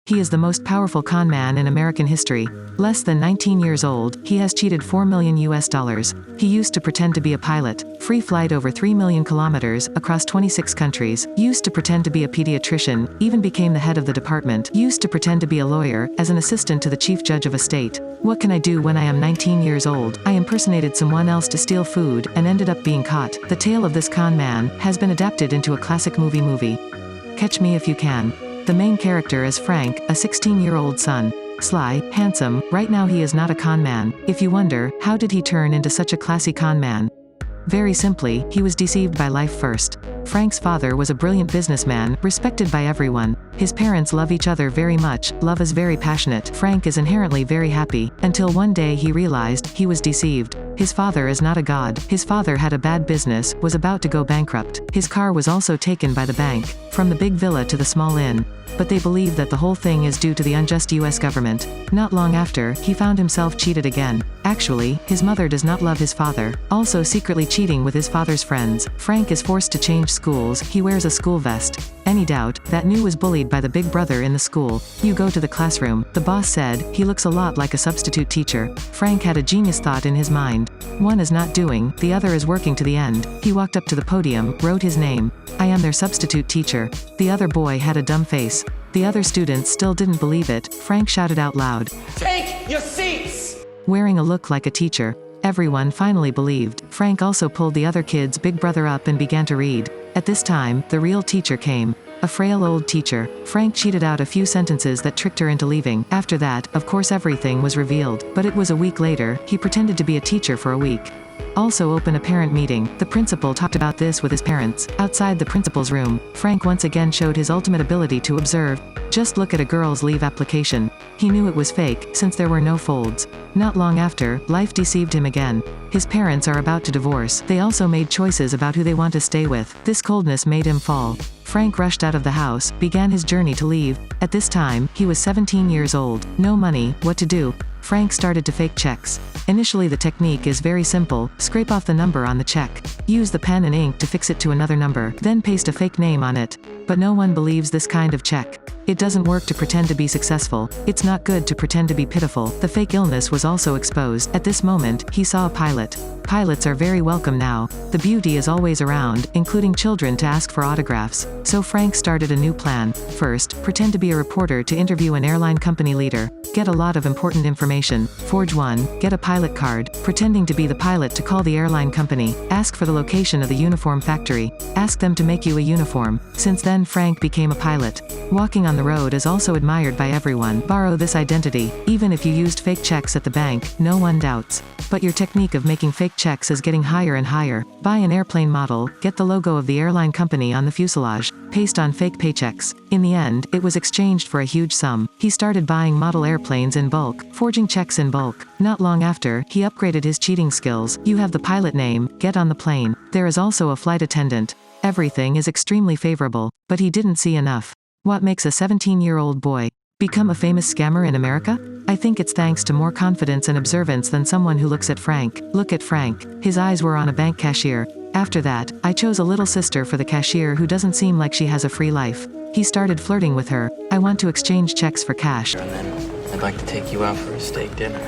He is the most powerful con man in American history. Less than 19 years old, he has cheated $4 million. He used to pretend to be a pilot, free flight over 3 million kilometers, across 26 countries, used to pretend to be a pediatrician, even became the head of the department, used to pretend to be a lawyer, as an assistant to the chief judge of a state. What can I do when I am 19 years old? I impersonated someone else to steal food, and ended up being caught. The tale of this con man has been adapted into a classic movie. Catch me if you can. The main character is Frank, a 16-year-old son. Sly, handsome, right now he is not a con man. If you wonder, how did he turn into such a classy con man? Very simply, he was deceived by life first. Frank's father was a brilliant businessman, respected by everyone. His parents love each other very much, love is very passionate. Frank is inherently very happy, until one day he realized he was deceived. His father is not a god. His father had a bad business, was about to go bankrupt. His car was also taken by the bank, from the big villa to the small inn. But they believe that the whole thing is due to the unjust US government. Not long after, he found himself cheated again. Actually, his mother does not love his father, also secretly cheating with his father's friends. Frank is forced to change schools, he wears a school vest. Any doubt, that new was bullied by the big brother in the school. You go to the classroom. The boss said, he looks a lot like a substitute teacher. Frank had a genius thought in his mind. One is not doing, the other is working to the end. He walked up to the podium, wrote his name. I am their substitute teacher. The other boy had a dumb face. The other students still didn't believe it. Frank shouted out loud, "Take your seats!" wearing a look like a teacher. Everyone finally believed. Frank also pulled the other kid's big brother up and began to read. At this time, the real teacher came. A frail old teacher. Frank cheated out a few sentences that tricked her into leaving. After that, of course everything was revealed. But it was a week later, he pretended to be a teacher for a week. Also open a parent meeting. The principal talked about this with his parents. Outside the principal's room, Frank once again showed his ultimate ability to observe. Just look at a girl's leave application. He knew it was fake, since there were no folds. Not long after, life deceived him again. His parents are about to divorce. They also made choices about who they want to stay with. This coldness made him fall. Frank rushed out of the house, began his journey to leave. At this time, he was 17 years old. No money, what to do? Frank started to fake checks. Initially the technique is very simple, scrape off the number on the check. Use the pen and ink to fix it to another number, then paste a fake name on it. But no one believes this kind of check. It doesn't work to pretend to be successful. It's not good to pretend to be pitiful. The fake illness was also exposed. At this moment, he saw a pilot. Pilots are very welcome now. The beauty is always around, including children to ask for autographs. So Frank started a new plan. First, pretend to be a reporter to interview an airline company leader. Get a lot of important information. Forge one, get a pilot card, pretending to be the pilot to call the airline company. Ask for the location of the uniform factory. Ask them to make you a uniform. Since then Frank became a pilot. Walking on the road is also admired by everyone. Borrow this identity. Even if you used fake checks at the bank, no one doubts. But your technique of making fake checks is getting higher and higher. Buy an airplane model, get the logo of the airline company on the fuselage, paste on fake paychecks. In the end, it was exchanged for a huge sum. He started buying model airplanes in bulk, forging checks in bulk. Not long after, he upgraded his cheating skills. You have the pilot name, get on the plane. There is also a flight attendant. Everything is extremely favorable, but he didn't see enough. What makes a 17-year-old boy become a famous scammer in America? I think it's thanks to more confidence and observance than someone who looks at Frank. Look at Frank. His eyes were on a bank cashier. After that, I chose a little sister for the cashier who doesn't seem like she has a free life. He started flirting with her. I want to exchange checks for cash. And then I'd like to take you out for a steak dinner.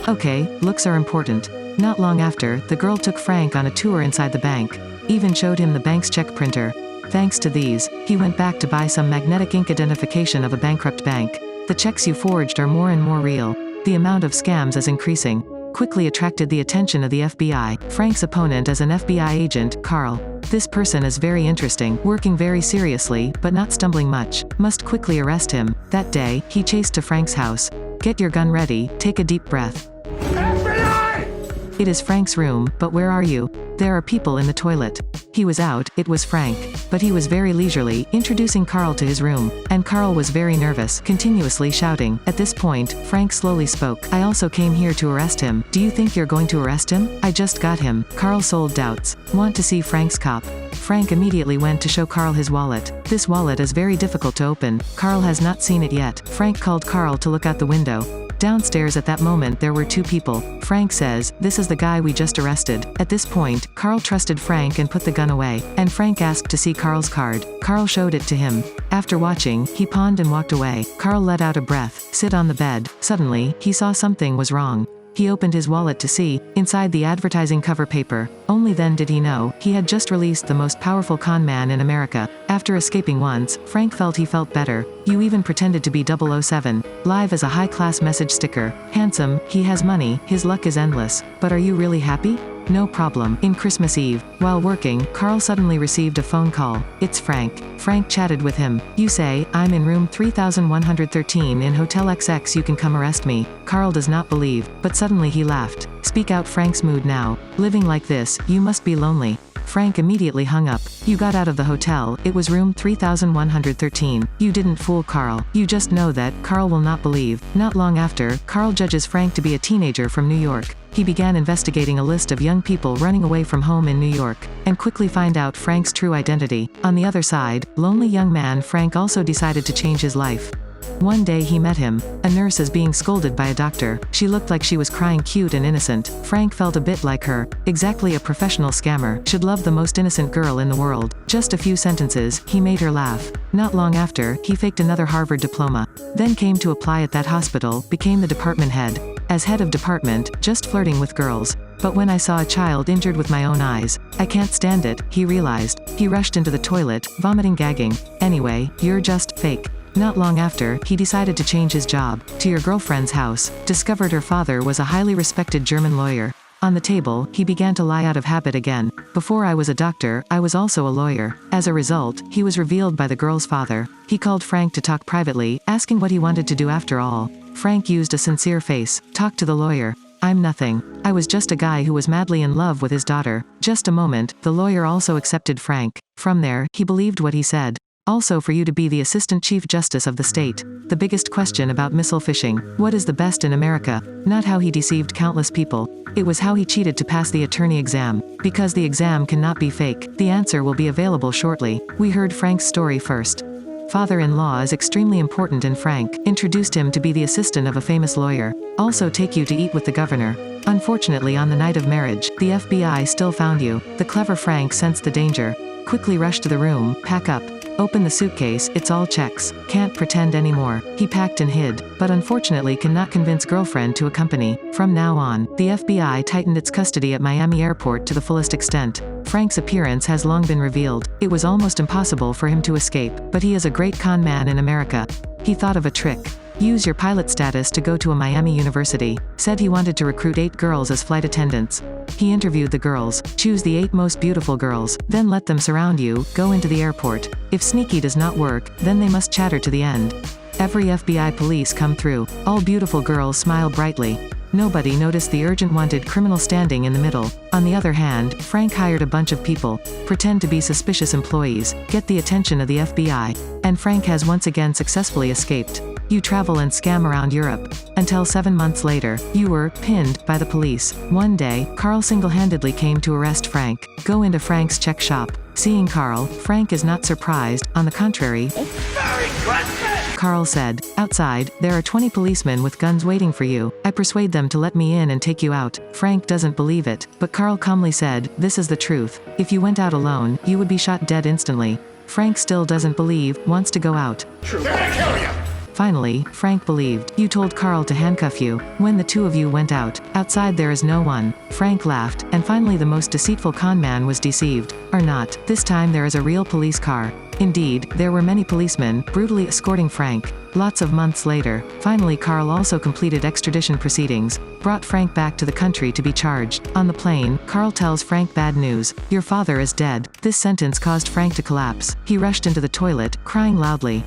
Okay, looks are important. Not long after, the girl took Frank on a tour inside the bank. Even showed him the bank's check printer. Thanks to these, he went back to buy some magnetic ink identification of a bankrupt bank. The checks you forged are more and more real. The amount of scams is increasing. Quickly attracted the attention of the FBI. Frank's opponent is an FBI agent, Carl. This person is very interesting, working very seriously, but not stumbling much. Must quickly arrest him. That day, he chased to Frank's house. Get your gun ready, take a deep breath. FBI! It is Frank's room, but where are you? There are people in the toilet. He was out, it was Frank. But he was very leisurely, introducing Carl to his room. And Carl was very nervous, continuously shouting. At this point, Frank slowly spoke. I also came here to arrest him. Do you think you're going to arrest him? I just got him. Carl sold doubts. Want to see Frank's cop? Frank immediately went to show Carl his wallet. This wallet is very difficult to open. Carl has not seen it yet. Frank called Carl to look out the window. Downstairs at that moment there were two people. Frank says, "This is the guy we just arrested." At this point, Carl trusted Frank and put the gun away, and Frank asked to see Carl's card. Carl showed it to him. After watching, he pawned and walked away. Carl let out a breath, sit on the bed. Suddenly, he saw something was wrong. He opened his wallet to see, inside the advertising cover paper. Only then did he know, he had just released the most powerful con man in America. After escaping once, Frank felt he felt better. "You even pretended to be 007. Live as a high-class message sticker. Handsome, he has money, his luck is endless. But are you really happy?" No problem. In Christmas Eve, while working, Carl suddenly received a phone call. It's Frank. Frank chatted with him. "You say, I'm in room 3113 in Hotel XX, you can come arrest me." Carl does not believe, but suddenly he laughed. "Speak out Frank's mood now. Living like this, you must be lonely." Frank immediately hung up. "You got out of the hotel, it was room 3113. You didn't fool Carl. You just know that." Carl will not believe. Not long after, Carl judges Frank to be a teenager from New York. He began investigating a list of young people running away from home in New York, and quickly find out Frank's true identity. On the other side, lonely young man Frank also decided to change his life. One day he met him. A nurse is being scolded by a doctor. She looked like she was crying, cute and innocent. Frank felt a bit like her. Exactly a professional scammer. Should love the most innocent girl in the world. Just a few sentences, he made her laugh. Not long after, he faked another Harvard diploma. Then came to apply at that hospital, became the department head. As head of department, just flirting with girls. But when I saw a child injured with my own eyes, I can't stand it, he realized. He rushed into the toilet, vomiting, gagging. Anyway, you're just fake. Not long after, he decided to change his job, to your girlfriend's house. Discovered her father was a highly respected German lawyer. On the table, he began to lie out of habit again. "Before I was a doctor, I was also a lawyer." As a result, he was revealed by the girl's father. He called Frank to talk privately, asking what he wanted to do after all. Frank used a sincere face. "Talk to the lawyer. I'm nothing. I was just a guy who was madly in love with his daughter." Just a moment, the lawyer also accepted Frank. From there, he believed what he said. "Also for you to be the Assistant Chief Justice of the state." The biggest question about missile fishing. What is the best in America? Not how he deceived countless people. It was how he cheated to pass the attorney exam. Because the exam cannot be fake. The answer will be available shortly. We heard Frank's story first. Father-in-law is extremely important, and Frank introduced him to be the assistant of a famous lawyer. Also take you to eat with the governor. Unfortunately, on the night of marriage, the FBI still found you. The clever Frank sensed the danger. Quickly rushed to the room, pack up. Open the suitcase, it's all checks. Can't pretend anymore. He packed and hid, but unfortunately cannot convince girlfriend to accompany. From now on, the FBI tightened its custody at Miami airport to the fullest extent. Frank's appearance has long been revealed. It was almost impossible for him to escape, but he is a great con man in America. He thought of a trick. Use your pilot status to go to a Miami university. Said he wanted to recruit 8 girls as flight attendants. He interviewed the girls. Choose the 8 most beautiful girls, then let them surround you, go into the airport. If sneaky does not work, then they must chatter to the end. Every FBI police come through. All beautiful girls smile brightly. Nobody noticed the urgent wanted criminal standing in the middle. On the other hand, Frank hired a bunch of people. Pretend to be suspicious employees, get the attention of the FBI. And Frank has once again successfully escaped. You travel and scam around Europe. Until 7 months later, you were pinned by the police. One day, Carl single-handedly came to arrest Frank. Go into Frank's check shop. Seeing Carl, Frank is not surprised, on the contrary. Merry Christmas! Carl said, "Outside, there are 20 policemen with guns waiting for you. I persuade them to let me in and take you out." Frank doesn't believe it, but Carl calmly said, "This is the truth. If you went out alone, you would be shot dead instantly." Frank still doesn't believe, wants to go out. True. They're gonna kill you! Finally, Frank believed. "You told Carl to handcuff you. When the two of you went out, outside there is no one." Frank laughed, and finally the most deceitful con man was deceived. Or not. This time there is a real police car. Indeed, there were many policemen, brutally escorting Frank. Lots of months later, finally Carl also completed extradition proceedings, brought Frank back to the country to be charged. On the plane, Carl tells Frank bad news. "Your father is dead." This sentence caused Frank to collapse. He rushed into the toilet, crying loudly.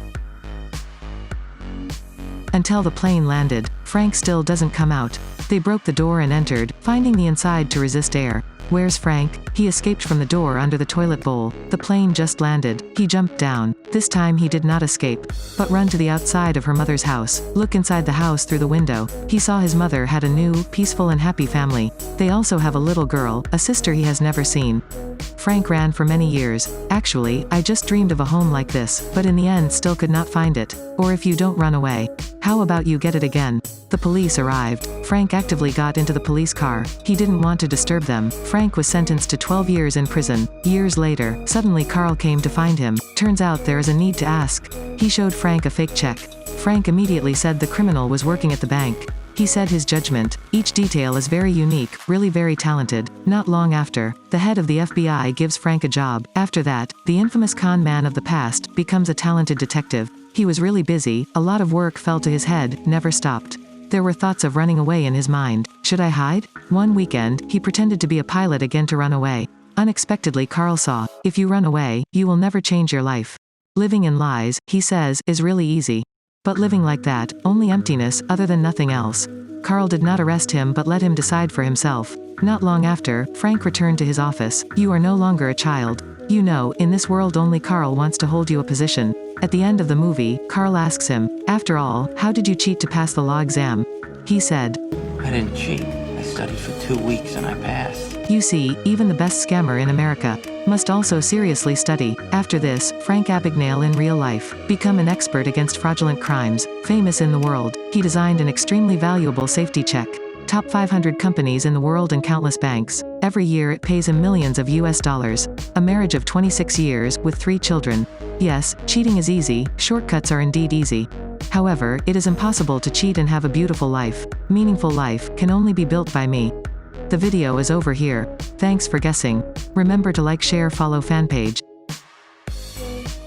Until the plane landed, Frank still doesn't come out. They broke the door and entered, finding the inside to resist air. Where's Frank? He escaped from the door under the toilet bowl. The plane just landed. He jumped down. This time he did not escape, but run to the outside of her mother's house. Look inside the house through the window. He saw his mother had a new, peaceful and happy family. They also have a little girl, a sister he has never seen. Frank ran for many years. "Actually, I just dreamed of a home like this, but in the end still could not find it. Or if you don't run away, how about you get it again?" The police arrived. Frank actively got into the police car. He didn't want to disturb them. Frank was sentenced to 12 years in prison. Years later, suddenly Carl came to find him. Turns out there is a need to ask. He showed Frank a fake check. Frank immediately said the criminal was working at the bank. He said his judgment. Each detail is very unique, really very talented. Not long after, the head of the FBI gives Frank a job. After that, the infamous con man of the past becomes a talented detective. He was really busy, a lot of work fell to his head, never stopped. There were thoughts of running away in his mind. Should I hide? One weekend, he pretended to be a pilot again to run away. Unexpectedly Carl saw, if you run away, you will never change your life. Living in lies, he says, is really easy. But living like that, only emptiness, other than nothing else. Carl did not arrest him but let him decide for himself. Not long after, Frank returned to his office. You are no longer a child. You know, in this world only Carl wants to hold you a position. At the end of the movie, Carl asks him, after all, how did you cheat to pass the law exam? He said, I didn't cheat. I studied for 2 weeks and I passed. You see, even the best scammer in America must also seriously study. After this, Frank Abagnale in real life become an expert against fraudulent crimes, famous in the world. He designed an extremely valuable safety check. Top 500 companies in the world and countless banks. Every year it pays him millions of US dollars. A marriage of 26 years, with 3 children. Yes, cheating is easy, shortcuts are indeed easy. However, it is impossible to cheat and have a beautiful life. Meaningful life can only be built by me. The video is over here. Thanks for guessing. Remember to like, share, follow fan page.